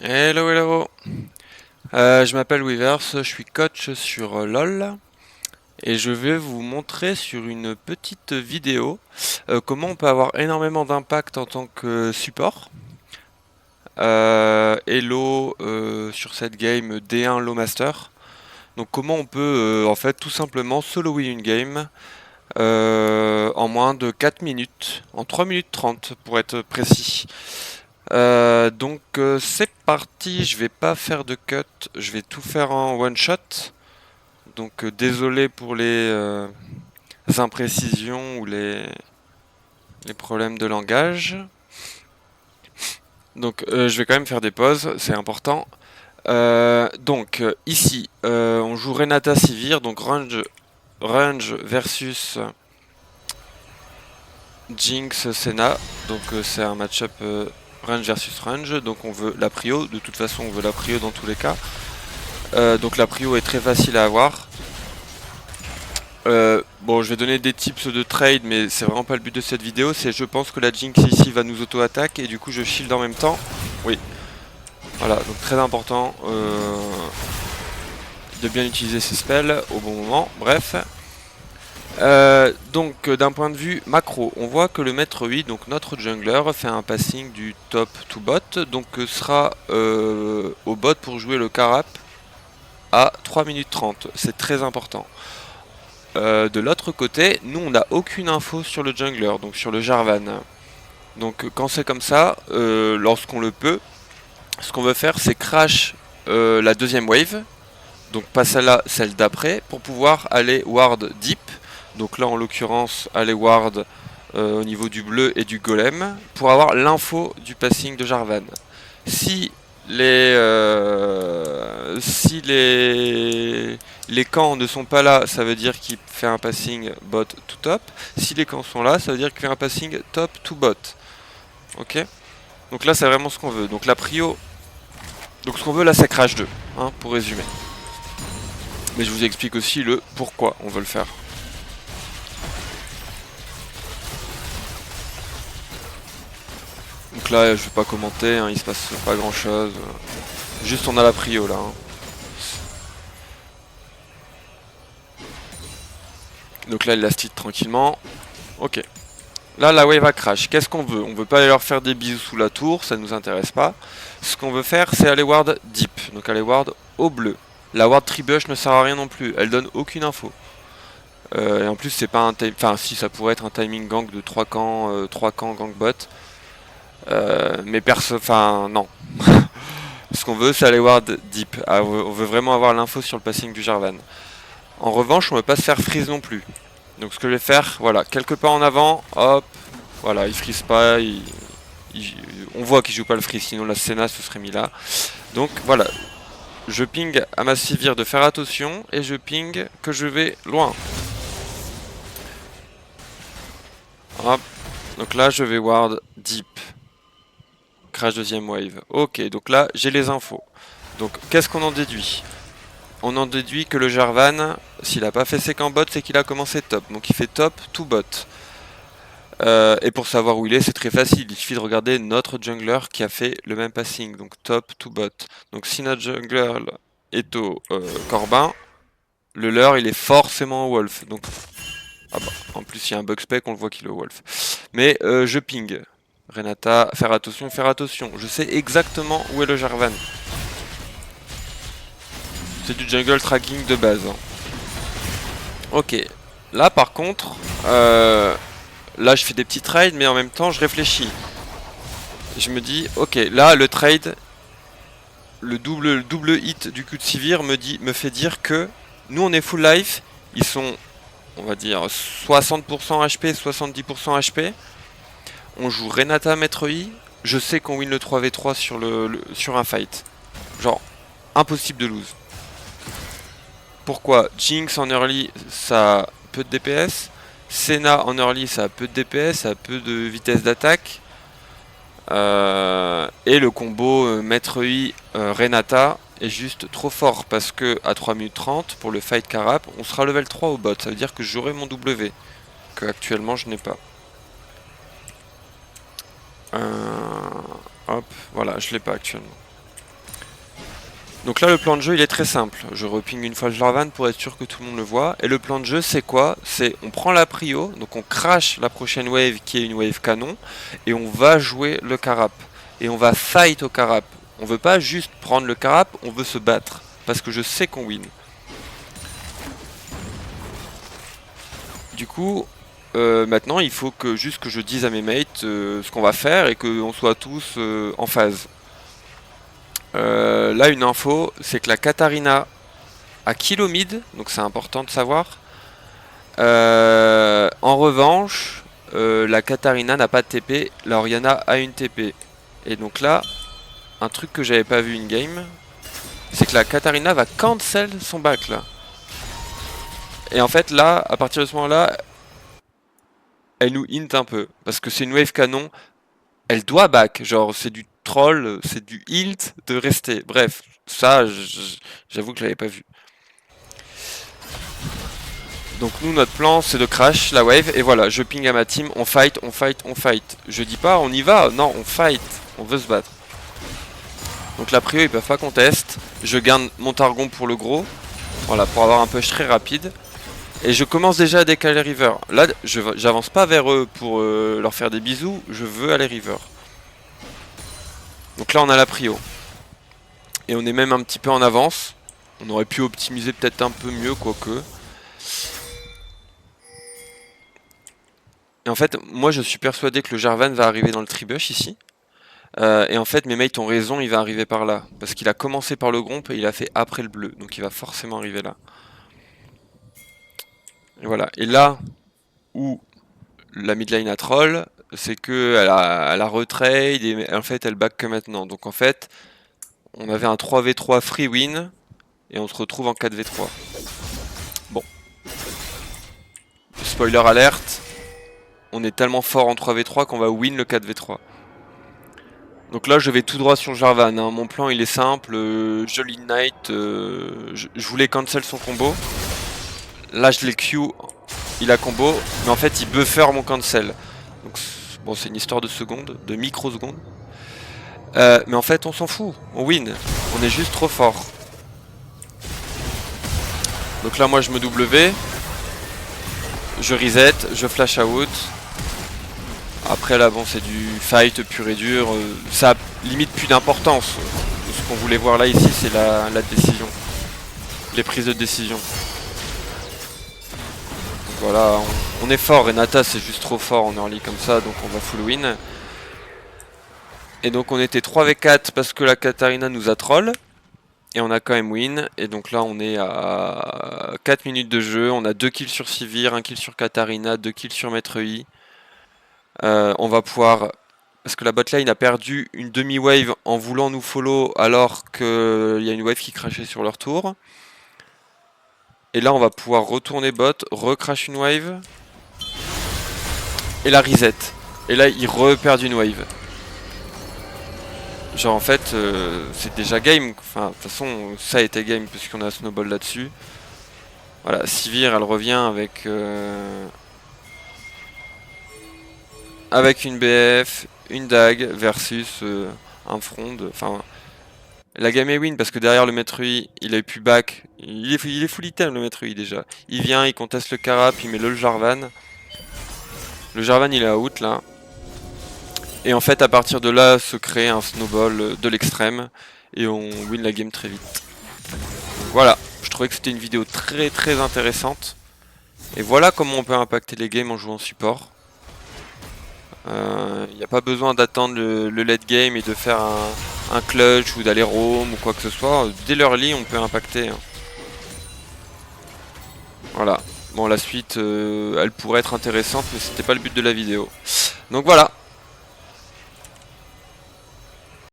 Hello, hello. Je m'appelle Weavers, je suis coach sur LoL et je vais vous montrer sur une petite vidéo comment on peut avoir énormément d'impact en tant que support. Elo sur cette game D1 Low Master. Donc comment on peut en fait tout simplement solo win une game en moins de 4 minutes, en 3 minutes 30 pour être précis. C'est parti, je vais pas faire de cut, je vais tout faire en one shot. Désolé pour les imprécisions ou les problèmes de langage. Je vais quand même faire des pauses, c'est important. Ici, on joue Renata Sivir, donc range versus Jinx Senna. C'est un match-up range versus range, donc on veut la prio, de toute façon on veut la prio dans tous les cas. Donc la prio est très facile à avoir. Bon, je vais donner des tips de trade, mais c'est vraiment pas le but de cette vidéo. C'est je pense que la Jinx ici va nous auto-attaque et du coup je shield en même temps. Oui, voilà, donc très important de bien utiliser ses spells au bon moment. Bref. D'un point de vue macro, on voit que le maître 8, donc notre jungler, fait un passing du top to bot, sera au bot pour jouer le carap à 3 minutes 30. C'est très important. De l'autre côté, nous on n'a aucune info sur le jungler, donc sur le Jarvan. Donc quand c'est comme ça, lorsqu'on le peut, ce qu'on veut faire c'est crash la deuxième wave, donc pas celle-là, celle d'après, pour pouvoir aller ward deep. Donc là en l'occurrence aller ward au niveau du bleu et du golem, pour avoir l'info du passing de Jarvan. Si les camps ne sont pas là, ça veut dire qu'il fait un passing bot to top. Si les camps sont là, ça veut dire qu'il fait un passing top to bot. Ok. Donc là, c'est vraiment ce qu'on veut. Donc la prio. Donc ce qu'on veut là, c'est crash 2, hein, pour résumer. Mais je vous explique aussi le pourquoi on veut le faire. Donc là, je vais pas commenter, hein, il se passe pas grand chose. Juste on a la prio là. Hein. Donc là, il la split tranquillement. Ok. Là, la wave a crash. Qu'est-ce qu'on veut? On veut pas aller leur faire des bisous sous la tour, ça nous intéresse pas. Ce qu'on veut faire, c'est aller ward deep. Donc aller ward au bleu. La ward tribush ne sert à rien non plus. Elle donne aucune info. Et en plus, c'est pas un time. Enfin, si, ça pourrait être un timing gank de 3 camps gank bot. Mais perso. Enfin, non. Ce qu'on veut, c'est aller ward deep. Ah, on veut vraiment avoir l'info sur le passing du Jarvan. En revanche, on veut pas se faire freeze non plus. Donc ce que je vais faire, voilà, quelques pas en avant, hop, voilà, il freeze pas, on voit qu'il joue pas le freeze, sinon la Senna se serait mis là. Donc voilà, je ping à ma Sivir de faire attention, et je ping que je vais loin. Hop, donc là je vais ward deep. Crash deuxième wave. Ok, donc là j'ai les infos. Donc qu'est-ce qu'on en déduit? On en déduit que le Jarvan, s'il a pas fait ses camps bot, c'est qu'il a commencé top. Donc il fait top to bot. Et pour savoir où il est, c'est très facile. Il suffit de regarder notre jungler qui a fait le même passing, donc top to bot. Donc si notre jungler est au Corbin, le leur il est forcément au Wolf. Donc ah bah, en plus il y a un bug spec, on le voit qu'il est au Wolf. Mais je ping. Renata, faire attention, faire attention. Je sais exactement où est le Jarvan. C'est du jungle tracking de base. Hein. Ok. Là par contre, là je fais des petits trades, mais en même temps je réfléchis. Je me dis, ok, là le trade, le double hit du coup de Sivir me fait dire que nous on est full life, ils sont, on va dire, 60% HP, 70% HP. On joue Renata Maître I, je sais qu'on win le 3v3 sur un fight. Genre, impossible de lose. Pourquoi? Jinx en early, ça a peu de DPS. Senna en early, ça a peu de DPS, ça a peu de vitesse d'attaque. Et le combo Maître I Renata est juste trop fort parce que à 3 minutes 30 pour le fight Carap, on sera level 3 au bot. Ça veut dire que j'aurai mon W que actuellement je n'ai pas. Hop, voilà, je l'ai pas actuellement. Donc là le plan de jeu il est très simple, je reping une fois le Jarvan pour être sûr que tout le monde le voit, et le plan de jeu c'est quoi? C'est on prend la prio, donc on crash la prochaine wave qui est une wave canon, et on va jouer le carap, et on va fight au carap. On veut pas juste prendre le carap, on veut se battre, parce que je sais qu'on win. Du coup, maintenant il faut que juste que je dise à mes mates ce qu'on va faire et qu'on soit tous en phase. Là une info, c'est que la Katarina a kill mid, donc c'est important de savoir. En revanche, la Katarina n'a pas de TP, la Orianna a une TP. Et donc là, un truc que j'avais pas vu in game, c'est que la Katarina va cancel son back là. Et en fait là, à partir de ce moment là, elle nous hint un peu, parce que c'est une wave canon, elle doit back, genre c'est du troll, c'est du hilt de rester. Bref, ça j'avoue que je l'avais pas vu. Donc nous notre plan c'est de crash la wave et voilà, je ping à ma team, on fight, on fight, on fight. Je dis pas on y va, non on fight, on veut se battre. Donc la prio ils peuvent pas contest, je garde mon Targon pour le gros, voilà pour avoir un push très rapide. Et je commence déjà à décaler river. Là j'avance pas vers eux pour leur faire des bisous, je veux aller river. Donc là on a la prio. Et on est même un petit peu en avance. On aurait pu optimiser peut-être un peu mieux quoique. Et en fait, moi je suis persuadé que le Jarvan va arriver dans le tribush ici. Et en fait, mes mates ont raison, il va arriver par là. Parce qu'il a commencé par le Gromp et il a fait après le bleu. Donc il va forcément arriver là. Et voilà. Et là où la midlane a troll, c'est que elle a retrade et en fait elle back que maintenant. Donc en fait, on avait un 3v3 free win et on se retrouve en 4v3. Bon. Spoiler alerte. On est tellement fort en 3v3 qu'on va win le 4v3. Donc là je vais tout droit sur Jarvan, hein. Mon plan il est simple, Jolly Knight, je voulais cancel son combo. Là je l'ai Q, il a combo, mais en fait il buffer mon cancel. Donc bon c'est une histoire de secondes, de microsecondes. Mais en fait on s'en fout, on win, on est juste trop fort. Donc là moi je me W, je reset, je flash out. Après là bon c'est du fight pur et dur, ça a limite plus d'importance. Ce qu'on voulait voir là ici c'est la décision, les prises de décision. Donc voilà, on est fort, Renata c'est juste trop fort en early comme ça, donc on va full win. Et donc on était 3v4 parce que la Katarina nous a troll, et on a quand même win. Et donc là on est à 4 minutes de jeu, on a 2 kills sur Sivir, 1 kill sur Katarina, 2 kills sur Maître Yi. On va pouvoir, parce que la botlane a perdu une demi-wave en voulant nous follow alors qu'il y a une wave qui crachait sur leur tour. Et là on va pouvoir retourner bot, recrash une wave. Et la reset. Et là il reperd une wave. Genre en fait c'est déjà game, enfin de toute façon ça a été game puisqu'on a snowball là-dessus. Voilà, Sivir elle revient avec une BF, une dague versus un frond. Enfin, la game est win parce que derrière le Maître Yi, il a eu pu back. Il est full item le Maître Yi déjà. Il vient, il conteste le carap, il met le Jarvan. Le Jarvan il est out là. Et en fait à partir de là se crée un snowball de l'extrême. Et on win la game très vite. Voilà, je trouvais que c'était une vidéo très intéressante. Et voilà comment on peut impacter les games en jouant support. Il n'y a pas besoin d'attendre le late game et de faire un clutch ou d'aller roam ou quoi que ce soit. Dès l'early on peut impacter. Voilà. Bon la suite elle pourrait être intéressante mais c'était pas le but de la vidéo. Donc voilà.